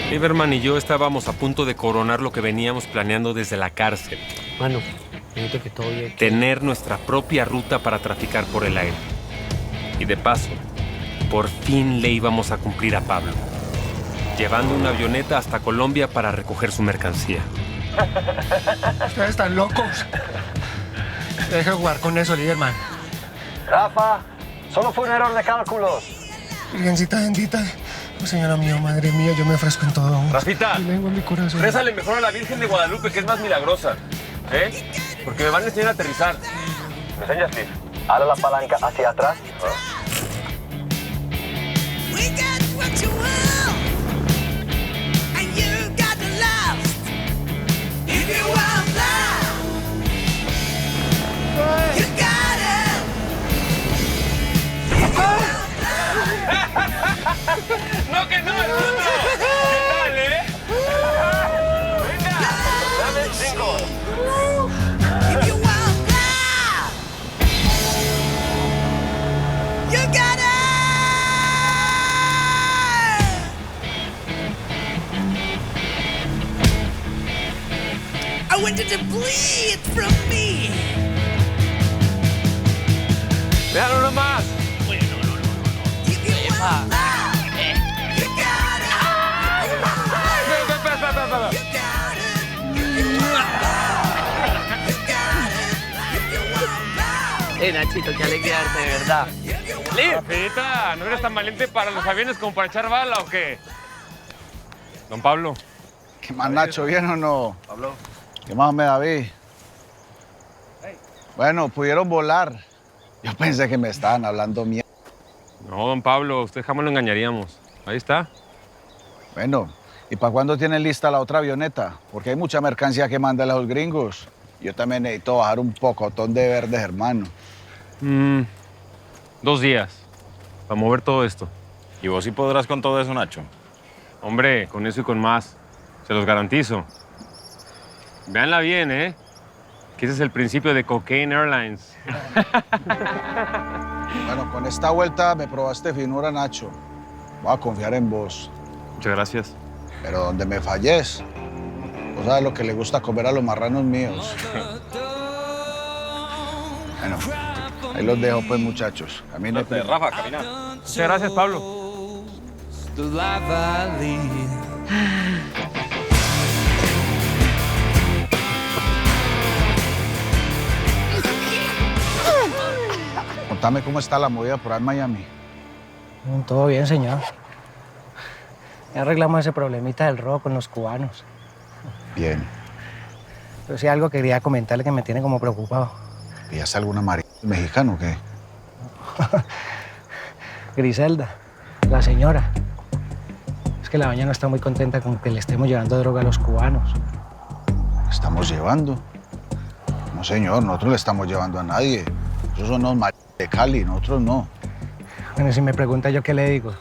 Lieberman y yo estábamos a punto de coronar lo que veníamos planeando desde la cárcel. Mano, necesito que todo llegue. Tener nuestra propia ruta para traficar por el aire. Y de paso, por fin le íbamos a cumplir a Pablo, llevando una avioneta hasta Colombia para recoger su mercancía. Ustedes están locos. Deje de jugar con eso, Lieberman. Rafa, solo fue un error de cálculos. Virgencita bendita. Oh, señora mía, madre mía, yo me ofrezco en todo. Rafita, Y lengua en mi corazón. rézale mejor a la Virgen de Guadalupe, que es más milagrosa. Porque me van a enseñar a aterrizar. ¿Me enseñas, Steve? Ahora la palanca hacia atrás. We got what you want, and you got the love. If you want love, you got it. If you want love, ¡No, que no, el mundo! ¿Qué tal, ¡Venga! ¡Dame el 5! if you want love, you got it. I wanted to bleed from me. ¡Véalo nomás! If you want love, you got it. Espera. You got it. If you want love, you got it. If you want love, Nachito, qué alegría verte, de verdad. Rafita, ¿no eres tan valiente para los aviones como para echar bala o qué? Don Pablo. ¿Qué más, Nacho? ¿Bien o no? Pablo. ¿Qué más, me David? Bueno, pudieron volar. Yo pensé que me estaban hablando mierda. No, don Pablo, usted jamás lo engañaríamos. Ahí está. Bueno, ¿y para cuándo tienen lista la otra avioneta? Porque hay mucha mercancía que mandan a los gringos. Yo también necesito bajar un pocotón de verdes, hermano. 2 días para mover todo esto. ¿Y vos sí podrás con todo eso, Nacho? Hombre, con eso y con más. Se los garantizo. Véanla bien, que ese es el principio de Cocaine Airlines. Bueno, con esta vuelta me probaste finura, Nacho. Voy a confiar en vos. Muchas gracias. Pero donde me falles, vos sabes lo que le gusta comer a los marranos míos. Bueno, ahí los dejo, pues, muchachos. Camine. Rafa, camina. Muchas gracias, Pablo. The life I lead. Contame cómo está la movida por ahí en Miami. Todo bien, señor. Ya arreglamos ese problemita del robo con los cubanos. Bien. Pero sí algo quería comentarle que me tiene como preocupado. ¿Pillas alguna marica mexicano o qué? Griselda, la señora. Es que la doña no está muy contenta con que le estemos llevando droga a los cubanos. ¿Estamos llevando? No, señor, nosotros le estamos llevando a nadie. Esos son los maricas de Cali, nosotros no. Bueno, si me pregunta yo qué le digo.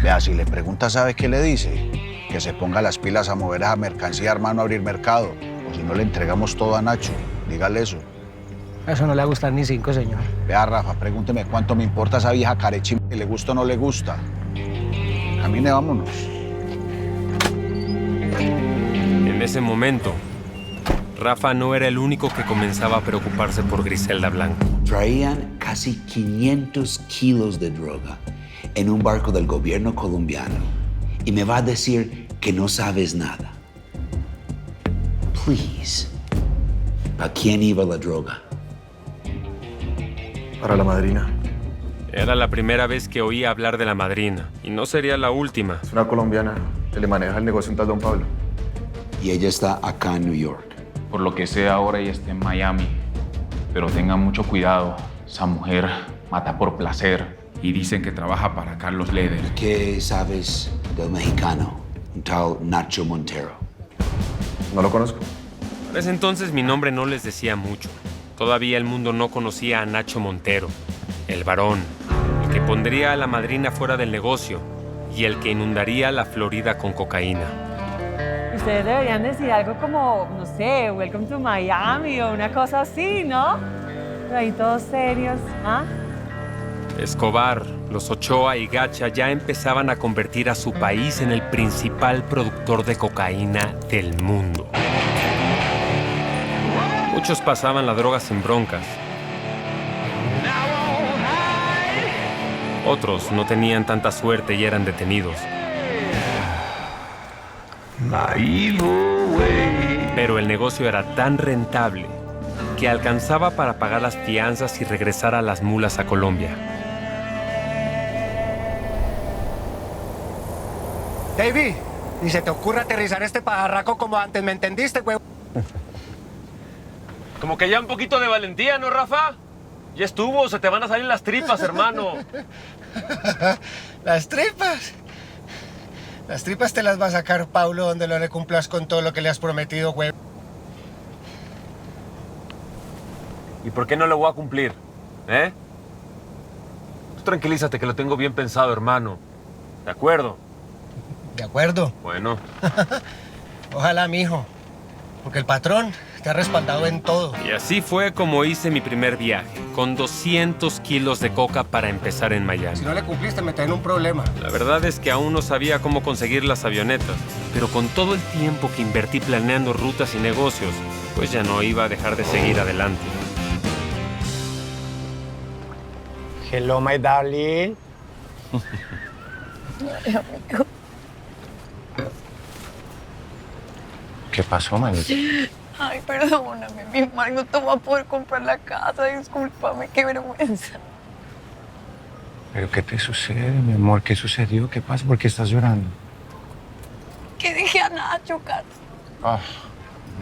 Vea, si le pregunta, ¿sabe qué le dice? Que se ponga las pilas a mover esa mercancía, hermano, a abrir mercado. O si no, le entregamos todo a Nacho. Dígale eso. A eso no le va a gustar ni 5, señor. Vea, Rafa, pregúnteme cuánto me importa esa vieja carechima, si le gusta o no le gusta. Camine, vámonos. En ese momento, Rafa no era el único que comenzaba a preocuparse por Griselda Blanco. Traían casi 500 kilos de droga en un barco del gobierno colombiano y me va a decir que no sabes nada. Please. ¿Para quién iba la droga? Para la madrina. Era la primera vez que oía hablar de la madrina, y no sería la última. Es una colombiana que le maneja el negocio a un tal Don Pablo. Y ella está acá en New York. Por lo que sé ahora ella está en Miami. Pero tengan mucho cuidado. Esa mujer mata por placer. Y dicen que trabaja para Carlos Leder. ¿Qué sabes del mexicano, un tal Nacho Montero? No lo conozco. Para ese entonces mi nombre no les decía mucho. Todavía el mundo no conocía a Nacho Montero, el varón, el que pondría a la madrina fuera del negocio y el que inundaría la Florida con cocaína. Ustedes deberían decir algo como, no sé, Welcome to Miami o una cosa así, ¿no? Pero ahí todos serios, ¿ah? Escobar los Ochoa y Gacha ya empezaban a convertir a su país en el principal productor de cocaína del mundo. Muchos pasaban la droga sin broncas. Otros no tenían tanta suerte y eran detenidos. Pero el negocio era tan rentable que alcanzaba para pagar las fianzas y regresar a las mulas a Colombia. David, ni se te ocurra aterrizar este pajarraco como antes, ¿me entendiste, güey? Como que ya un poquito de valentía, ¿no, Rafa? Ya estuvo, se te van a salir las tripas, hermano. ¿Las tripas? Las tripas te las va a sacar Paulo donde no le cumplas con todo lo que le has prometido, güey. ¿Y por qué no lo voy a cumplir? ¿Eh? Tú tranquilízate, que lo tengo bien pensado, hermano. ¿De acuerdo? ¿De acuerdo? Bueno. Ojalá, mijo. Porque el patrón te ha respaldado en todo. Y así fue como hice mi primer viaje, con 200 kilos de coca para empezar en Miami. Si no le cumpliste, me traen un problema. La verdad es que aún no sabía cómo conseguir las avionetas, pero con todo el tiempo que invertí planeando rutas y negocios, pues ya no iba a dejar de seguir adelante. Hello, my darling. ¿Qué pasó, manito? Ay, perdóname, mi hermano, no te voy a poder comprar la casa, discúlpame, qué vergüenza. ¿Pero qué te sucede, mi amor? ¿Qué sucedió? ¿Qué pasa? ¿Por qué estás llorando? ¿Qué dije a Nacho, Carlos? Ah,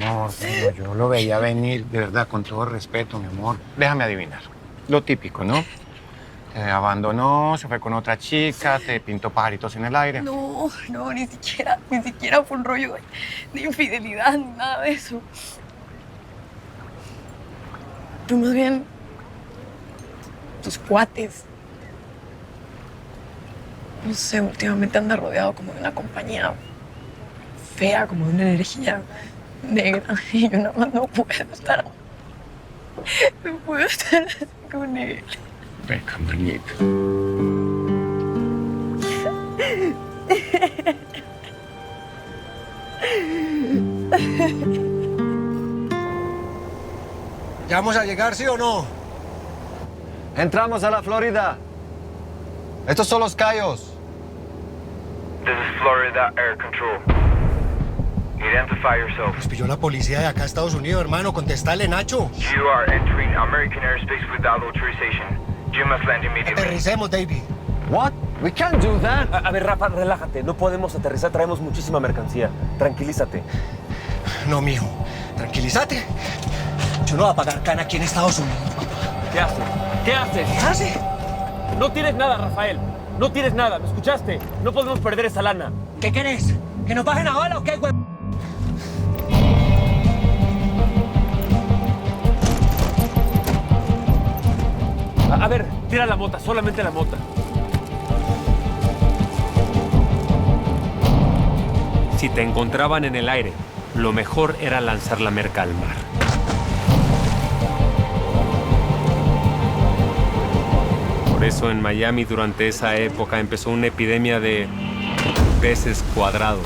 amor, yo lo veía venir, de verdad, con todo respeto, mi amor. Déjame adivinar. Lo típico, ¿no? Te abandonó, se fue con otra chica, te pintó pajaritos en el aire. No, ni siquiera fue un rollo de infidelidad ni nada de eso. Tú más bien, tus cuates. No sé, últimamente anda rodeado como de una compañía fea, como de una energía negra. Y yo nada más no puedo estar así con él. Venga, manito. ¿Ya vamos a llegar, sí o no? Entramos a la Florida. Estos son los Cayos. This is Florida Air Control. Identify yourself. Nos pilló la policía de acá, Estados Unidos, hermano. Contestale, Nacho. You are entering American airspace without authorization. You must land immediately. Aterricemos, David. What? We can't do that. A ver, Rafa, relájate. No podemos aterrizar, traemos muchísima mercancía. Tranquilízate. No, mijo. Tranquilízate. Yo no voy a pagar cana aquí en Estados Unidos. ¿Qué haces? ¿Qué haces? ¿Qué hace? No tienes nada, Rafael. No tienes nada. ¿Me escuchaste? No podemos perder esa lana. ¿Qué querés? ¿Que nos bajen a bala o qué, güey? A ver, tira la mota, solamente la mota. Si te encontraban en el aire, lo mejor era lanzar la merca al mar. Por eso en Miami durante esa época empezó una epidemia de peces cuadrados.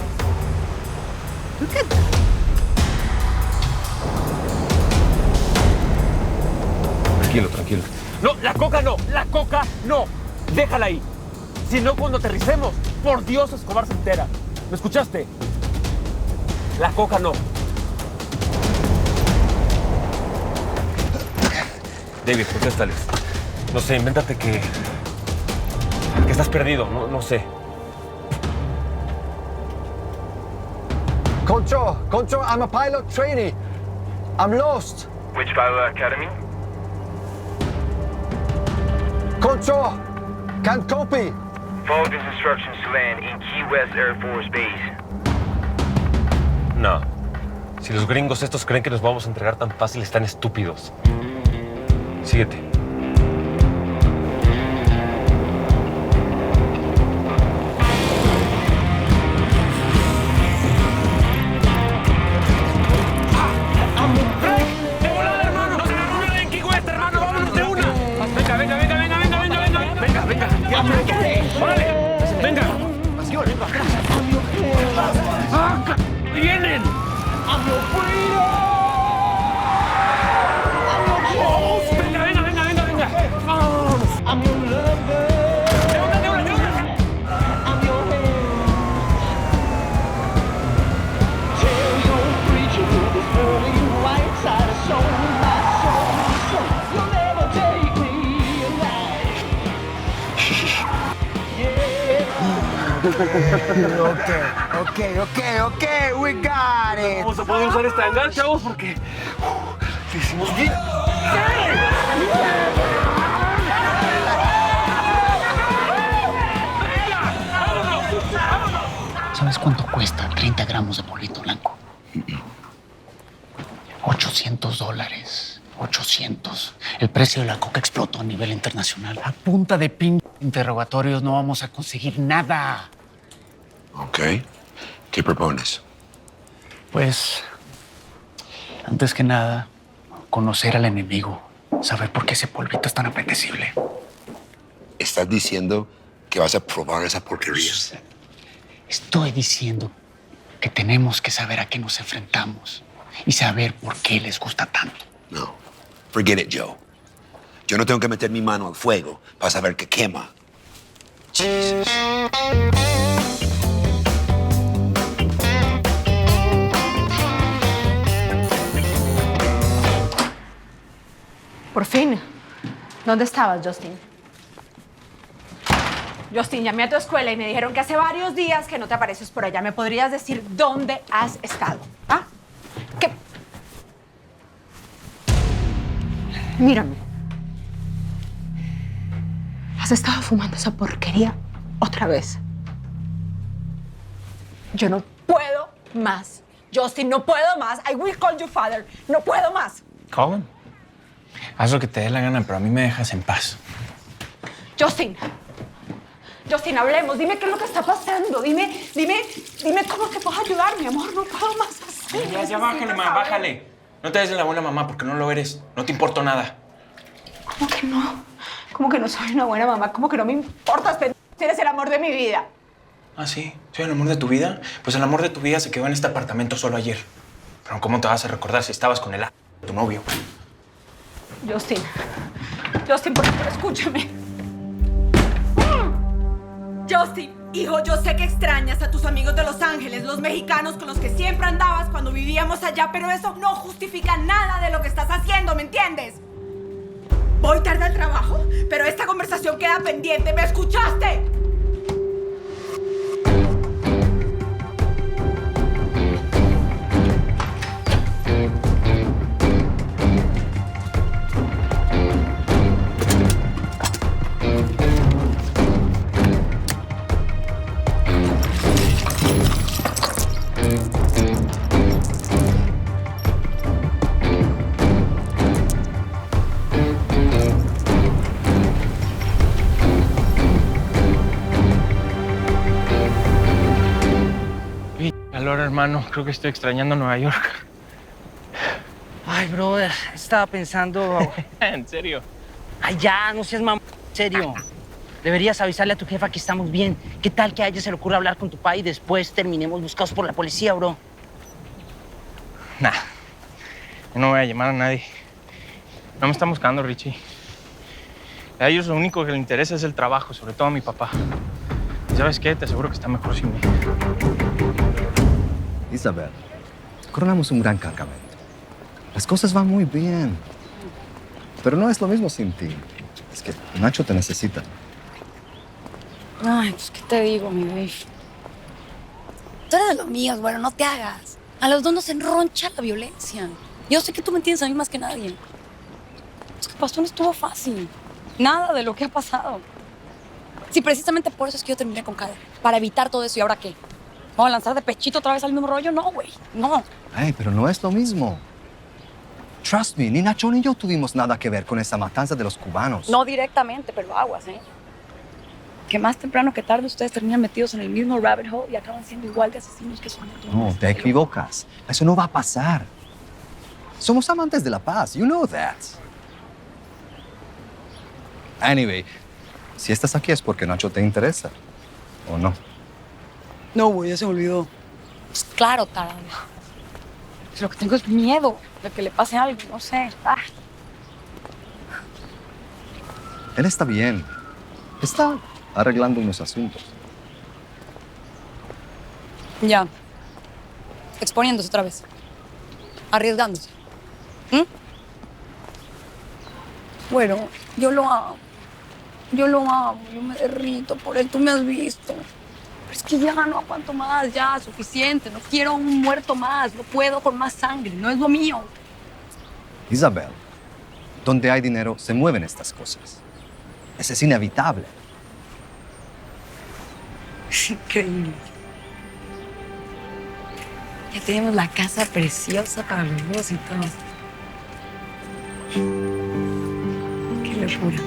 Tranquilo. No, la coca no, déjala ahí. Si no, cuando aterricemos, por Dios, Escobar se entera. ¿Me escuchaste? La coca no. David, contéstales. No sé, invéntate que estás perdido, no sé. Concho, I'm a pilot trainee. I'm lost. Which pilot academy? Concho, can't copy. Follow these instructions to land in Key West Air Force Base. No. Si los gringos estos creen que nos vamos a entregar tan fácil, están estúpidos. Síguete. Venga. vengo atrás. ¡Vienen! Venga, venga, venga, venga, venga. Vamos. Okay, we got it. Vamos a poder usar esta hangar, chavos, porque lo hicimos bien. ¿Sabes cuánto cuesta 30 gramos de polvito blanco? $800. 800. El precio de la coca explotó a nivel internacional. A punta de interrogatorios no vamos a conseguir nada. Ok. ¿Qué propones? Pues, antes que nada, conocer al enemigo. Saber por qué ese polvito es tan apetecible. ¿Estás diciendo que vas a probar esa porquería? Estoy diciendo que tenemos que saber a qué nos enfrentamos y saber por qué les gusta tanto. No. Forget it, Joe. Yo no tengo que meter mi mano al fuego para saber que quema. Jesus. Por fin. ¿Dónde estabas, Justin? Justin, llamé a tu escuela y me dijeron que hace varios días que no te apareces por allá. ¿Me podrías decir dónde has estado? ¿Ah? ¿Qué? Mírame. Has estado fumando esa porquería otra vez. Yo no puedo más. Justin, no puedo más. I will call your father. No puedo más. Colin, haz lo que te dé la gana, pero a mí me dejas en paz. Justin, hablemos. Dime qué es lo que está pasando. Dime cómo te puedo ayudar, mi amor. No puedo más así. Ya bájale, mamá, bájale. No te des de la buena mamá porque no lo eres. No te importo nada. ¿Cómo que no? ¿Cómo que no soy una buena mamá? ¿Cómo que no me importas? Eres el amor de mi vida. Ah, ¿sí? ¿Soy el amor de tu vida? Pues el amor de tu vida se quedó en este apartamento solo ayer. Pero ¿cómo te vas a recordar si estabas con el de tu novio? Justin, por favor, escúchame. Justin, hijo, yo sé que extrañas a tus amigos de Los Ángeles, los mexicanos con los que siempre andabas cuando vivíamos allá, pero eso no justifica nada de lo que estás haciendo, ¿me entiendes? Voy tarde al trabajo, pero esta conversación queda pendiente, ¿me escuchaste? Ahora, hermano, creo que estoy extrañando Nueva York. Ay, brother, estaba pensando... ¿En serio? Ay, ya, no seas mamá, en serio. Deberías avisarle a tu jefa que estamos bien. ¿Qué tal que a ella se le ocurra hablar con tu papá y después terminemos buscados por la policía, bro? Nah, yo no voy a llamar a nadie. No me están buscando, Richie. A ellos lo único que les interesa es el trabajo, sobre todo a mi papá. ¿Y sabes qué? Te aseguro que está mejor sin mí. Isabel, coronamos un gran campamento. Las cosas van muy bien. Pero no es lo mismo sin ti. Es que Nacho te necesita. Ay, pues, ¿qué te digo, mi baby? Tú eres de los míos, bueno, no te hagas. A los dos nos enroncha la violencia. Yo sé que tú me entiendes a mí más que nadie. Es que pasó, no estuvo fácil. Nada de lo que ha pasado. Sí, precisamente por eso es que yo terminé con Kyle. Para evitar todo eso. ¿Y ahora qué? ¿Vamos a lanzar de pechito otra vez al mismo rollo? No, güey. No. Ay, pero no es lo mismo. Trust me, ni Nacho ni yo tuvimos nada que ver con esa matanza de los cubanos. No directamente, pero aguas, ¿eh? Que más temprano que tarde ustedes terminan metidos en el mismo rabbit hole y acaban siendo igual de asesinos que son. No, te equivocas. Eso no va a pasar. Somos amantes de la paz. You know that. Anyway, si estás aquí es porque Nacho te interesa. ¿O no? No, güey, ya se me olvidó. Pues claro, tarado. Pues lo que tengo es miedo de que le pase algo, no sé. Él está bien. Está arreglando unos asuntos. Ya. Exponiéndose otra vez. Arriesgándose. Bueno, yo lo amo. Yo me derrito por él, tú me has visto. Pero es que ya no aguanto más, ya, suficiente. No quiero un muerto más, no puedo con más sangre, no es lo mío. Isabel, donde hay dinero se mueven estas cosas. Eso es inevitable. Es increíble. Ya tenemos la casa preciosa para los dos y todo. Qué locura.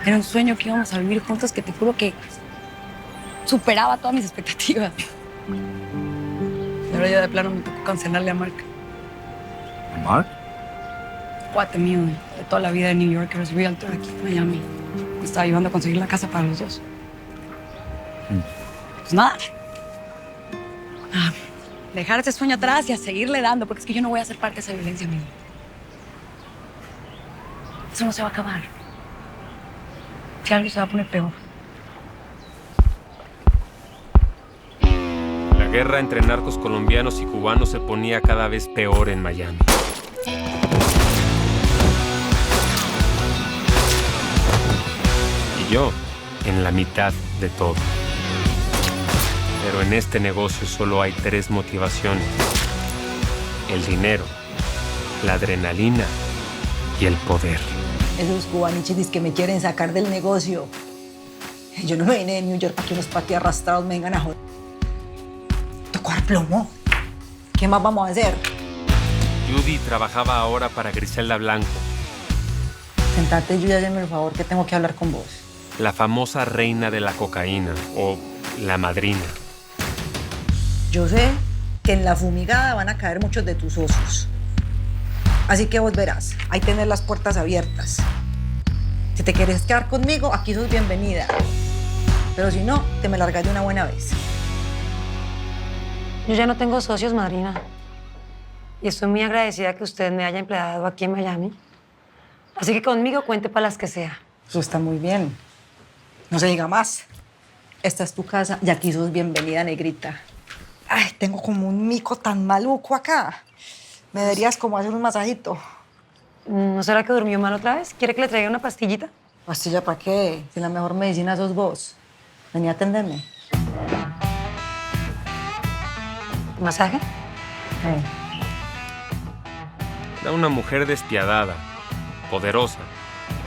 Era un sueño que íbamos a vivir juntos que te juro que superaba todas mis expectativas. Y ahora ya de plano me tocó cancelarle a Mark. ¿Mark? Cuate mío de toda la vida en New York, eres realtor aquí en Miami. Me estaba ayudando a conseguir la casa para los dos. Pues nada. Dejar ese sueño atrás y a seguirle dando, porque es que yo no voy a ser parte de esa violencia, amigo. Eso no se va a acabar. Si algo se va a poner peor. La guerra entre narcos colombianos y cubanos se ponía cada vez peor en Miami. Y yo, en la mitad de todo. Pero en este negocio solo hay 3 motivaciones: el dinero, la adrenalina y el poder. Esos cubanichis que me quieren sacar del negocio. Yo no me vine de New York para que unos patis arrastrados me vengan a joder. Tocó dar plomo. ¿Qué más vamos a hacer? Judy trabajaba ahora para Griselda Blanco, Sentate, Judy, hazme el favor que tengo que hablar con vos. la famosa reina de la cocaína, o la madrina. Yo sé que en la fumigada van a caer muchos de tus socios. Así que vos verás, hay que tener las puertas abiertas. Si te quieres quedar conmigo, aquí sos bienvenida. Pero si no, te me largas de una buena vez. Yo ya no tengo socios, madrina. Y estoy muy agradecida que usted me haya empleado aquí en Miami. Así que conmigo cuente para las que sea. Eso está muy bien. No se diga más. Esta es tu casa y aquí sos bienvenida, negrita. Ay, tengo como un mico tan maluco acá. Me deberías como hacer un masajito. ¿No será que durmió mal otra vez? ¿Quiere que le traiga una pastillita? ¿Pastilla para qué? Si la mejor medicina sos vos. Vení a atenderme. ¿Masaje? Era una mujer despiadada, poderosa.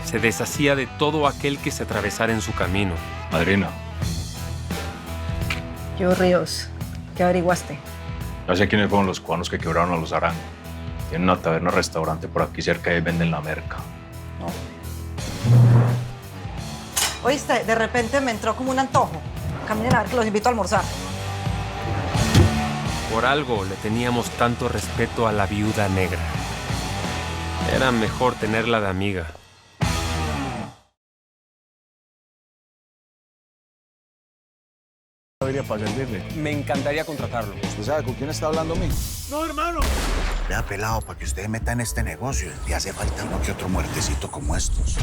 Se deshacía de todo aquel que se atravesara en su camino. Madrina, Yo, Ríos, ¿qué averiguaste? ya sé quiénes fueron los cubanos que quebraron a los Arango. Tienen una taberna-restaurante por aquí cerca y venden la merca. Oíste, de repente me entró como un antojo. Caminen a ver que los invito a almorzar. Por algo le teníamos tanto respeto a la viuda negra. Era mejor tenerla de amiga. Para servirle. Me encantaría contratarlo. ¿Usted sabe con quién está hablando, mijo? No, hermano. Vea, pelado, para que usted meta en este negocio, le hace falta uno que otro muertecito como estos.